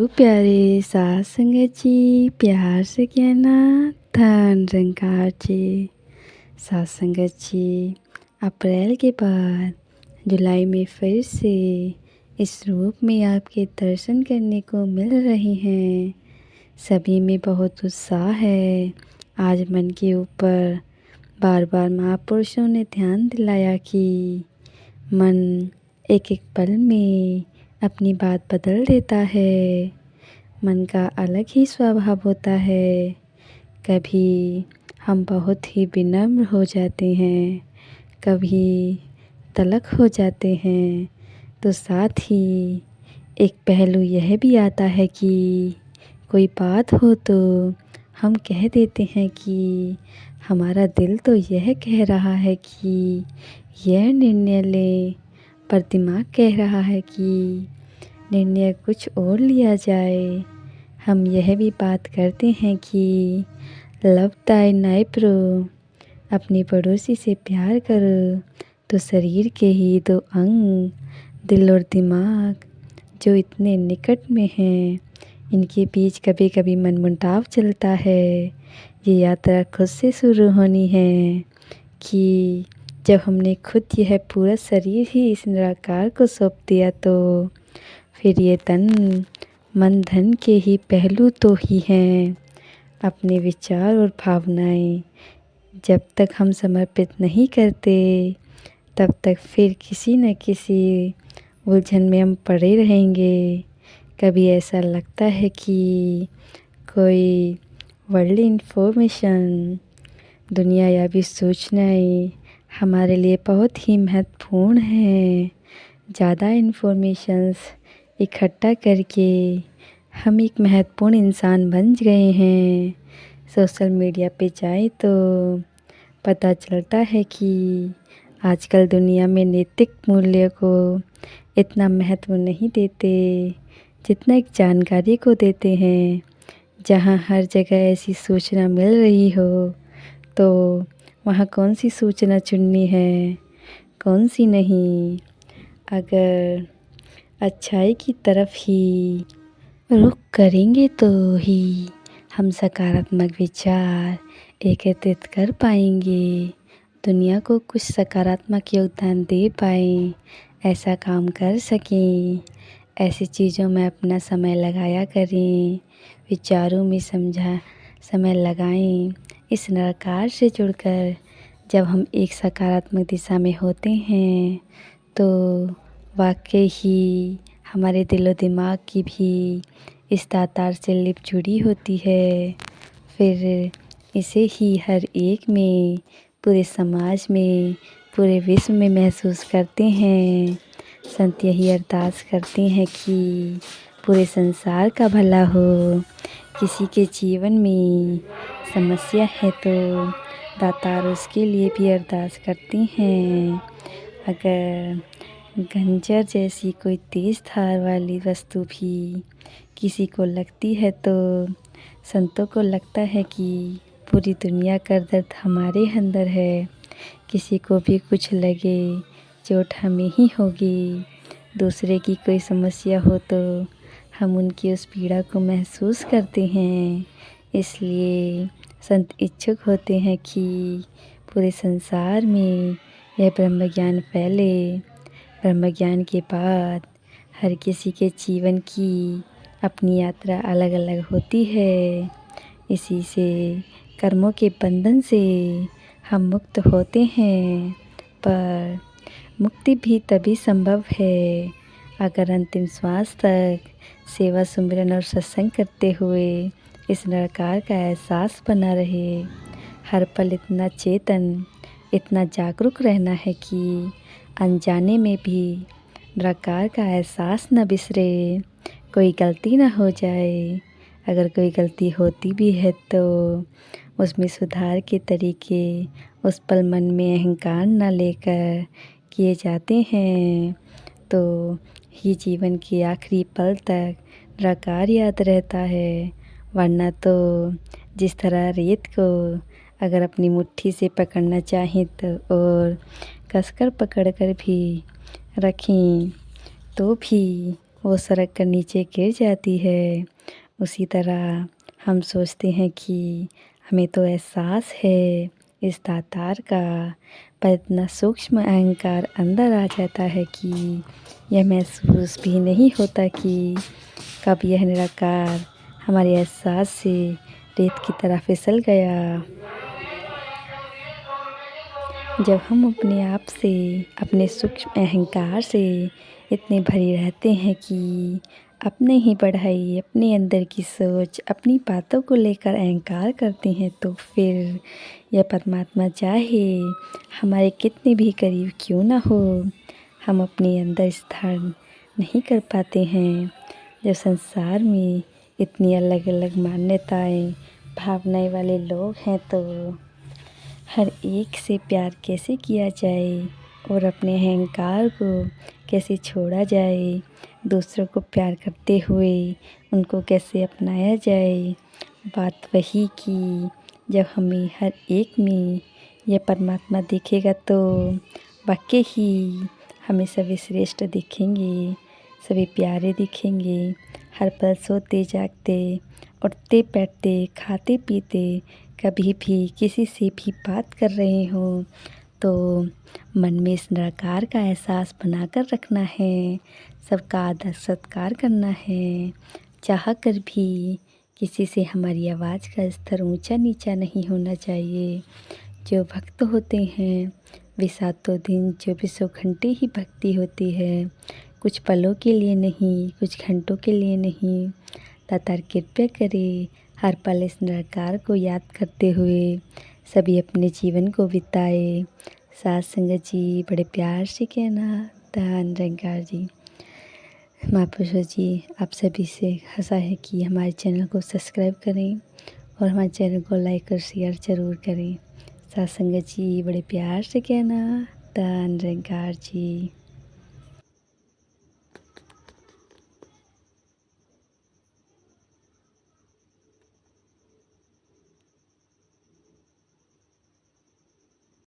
गुरु प्यारे साध संगत जी, प्यार से कहना धन रंगार जी। साध संगत जी, अप्रैल के बाद जुलाई में फिर से इस रूप में आपके दर्शन करने को मिल रहे हैं। सभी में बहुत उत्साह है। आज मन के ऊपर बार बार महापुरुषों ने ध्यान दिलाया कि मन एक एक पल में अपनी बात बदल देता है। मन का अलग ही स्वभाव होता है। कभी हम बहुत ही विनम्र हो जाते हैं, कभी तलख हो जाते हैं, तो साथ ही एक पहलू यह भी आता है कि कोई बात हो तो हम कह देते हैं कि हमारा दिल तो यह कह रहा है कि यह निर्णय ले, पर दिमाग कह रहा है कि निर्णय कुछ और लिया जाए। हम यह भी बात करते हैं कि लव ताई नाइब्रो, अपनी पड़ोसी से प्यार करो तो शरीर के ही दो अंग, दिल और दिमाग जो इतने निकट में हैं, इनके बीच कभी कभी मनमुटाव चलता है। ये यात्रा खुद से शुरू होनी है कि जब हमने खुद यह पूरा शरीर ही इस निराकार को सौंप दिया तो फिर ये तन मन धन के ही पहलू तो ही हैं। अपने विचार और भावनाएं जब तक हम समर्पित नहीं करते तब तक फिर किसी न किसी उलझन में हम पड़े रहेंगे। कभी ऐसा लगता है कि कोई वर्ल्ड इन्फॉर्मेशन, दुनियावी सूचनाएं हमारे लिए बहुत ही महत्वपूर्ण हैं। ज़्यादा इन्फॉर्मेशंस इकट्ठा करके हम एक महत्वपूर्ण इंसान बन गए हैं। सोशल मीडिया पे जाए तो पता चलता है कि आजकल दुनिया में नैतिक मूल्य को इतना महत्व नहीं देते जितना एक जानकारी को देते हैं। जहाँ हर जगह ऐसी सूचना मिल रही हो तो वहाँ कौन सी सूचना चुननी है, कौन सी नहीं। अगर अच्छाई की तरफ ही रुख करेंगे तो ही हम सकारात्मक विचार एकत्रित कर पाएंगे, दुनिया को कुछ सकारात्मक योगदान दे पाएँ, ऐसा काम कर सकें। ऐसी चीज़ों में अपना समय लगाया करें, विचारों में समय लगाएं। इस निराकार से जुड़कर जब हम एक सकारात्मक दिशा में होते हैं तो वाकई ही हमारे दिलो दिमाग की भी इस दातार से लिप जुड़ी होती है। फिर इसे ही हर एक में, पूरे समाज में, पूरे विश्व में महसूस करते हैं। संत यही अरदास करते हैं कि पूरे संसार का भला हो। किसी के जीवन में समस्या है तो दातार उसके लिए भी अरदास करते हैं। अगर खंजर जैसी कोई तेज धार वाली वस्तु भी किसी को लगती है तो संतों को लगता है कि पूरी दुनिया का दर्द हमारे अंदर है। किसी को भी कुछ लगे चोट हमें ही होगी। दूसरे की कोई समस्या हो तो हम उनकी उस पीड़ा को महसूस करते हैं। इसलिए संत इच्छुक होते हैं कि पूरे संसार में यह ब्रह्म ज्ञान फैले। ब्रह्म ज्ञान के बाद हर किसी के जीवन की अपनी यात्रा अलग अलग होती है। इसी से कर्मों के बंधन से हम मुक्त होते हैं, पर मुक्ति भी तभी संभव है अगर अंतिम श्वास तक सेवा, सुमिरन और सत्संग करते हुए इस निराकार का एहसास बना रहे। हर पल इतना चेतन, इतना जागरूक रहना है कि अनजाने में भी निराकार का एहसास न बिसरे, कोई गलती ना हो जाए। अगर कोई गलती होती भी है तो उसमें सुधार के तरीके उस पल मन में अहंकार न लेकर किए जाते हैं तो ही जीवन के आखिरी पल तक निराकार याद रहता है। वरना तो जिस तरह रेत को अगर अपनी मुट्ठी से पकड़ना चाहें तो और कसकर पकड़ कर भी रखें तो भी वो सरक कर नीचे गिर जाती है, उसी तरह हम सोचते हैं कि हमें तो एहसास है इस दातार का, पर इतना सूक्ष्म अहंकार अंदर आ जाता है कि यह महसूस भी नहीं होता कि कब यह निराकार हमारे एहसास से रेत की तरह फिसल गया। जब हम अपने आप से, अपने सूक्ष्म अहंकार से इतने भरे रहते हैं कि अपने ही पढ़ाई, अपने अंदर की सोच, अपनी बातों को लेकर अहंकार करते हैं, तो फिर यह परमात्मा चाहे हमारे कितने भी करीब क्यों ना हो, हम अपने अंदर स्थान नहीं कर पाते हैं। जब संसार में इतनी अलग अलग मान्यताएं, भावनाएं वाले लोग हैं, तो हर एक से प्यार कैसे किया जाए और अपने अहंकार को कैसे छोड़ा जाए, दूसरों को प्यार करते हुए उनको कैसे अपनाया जाए। बात वही कि जब हमें हर एक में यह परमात्मा दिखेगा तो वाकई ही हमें सभी श्रेष्ठ दिखेंगे, सभी प्यारे दिखेंगे। हर पल सोते जागते, उठते बैठते, खाते पीते, कभी भी किसी से भी बात कर रहे हो तो मन में इस निराकार का एहसास बनाकर रखना है, सबका आदर सत्कार करना है। चाह कर भी किसी से हमारी आवाज़ का स्तर ऊंचा नीचा नहीं होना चाहिए। जो भक्त होते हैं वे सातों दिन 24 घंटे ही भक्ति होती है, कुछ पलों के लिए नहीं, कुछ घंटों के लिए नहीं। दातार कृपया करे हर पल इस निराकार को याद करते हुए सभी अपने जीवन को बिताए। साथ संगत जी बड़े प्यार से कहना, धन निरंकार जी। महापुरुषों जी आप सभी से आशा है कि हमारे चैनल को सब्सक्राइब करें और हमारे चैनल को लाइक और शेयर ज़रूर करें। साथ संगत जी बड़े प्यार से कहना, धन निरंकार जी।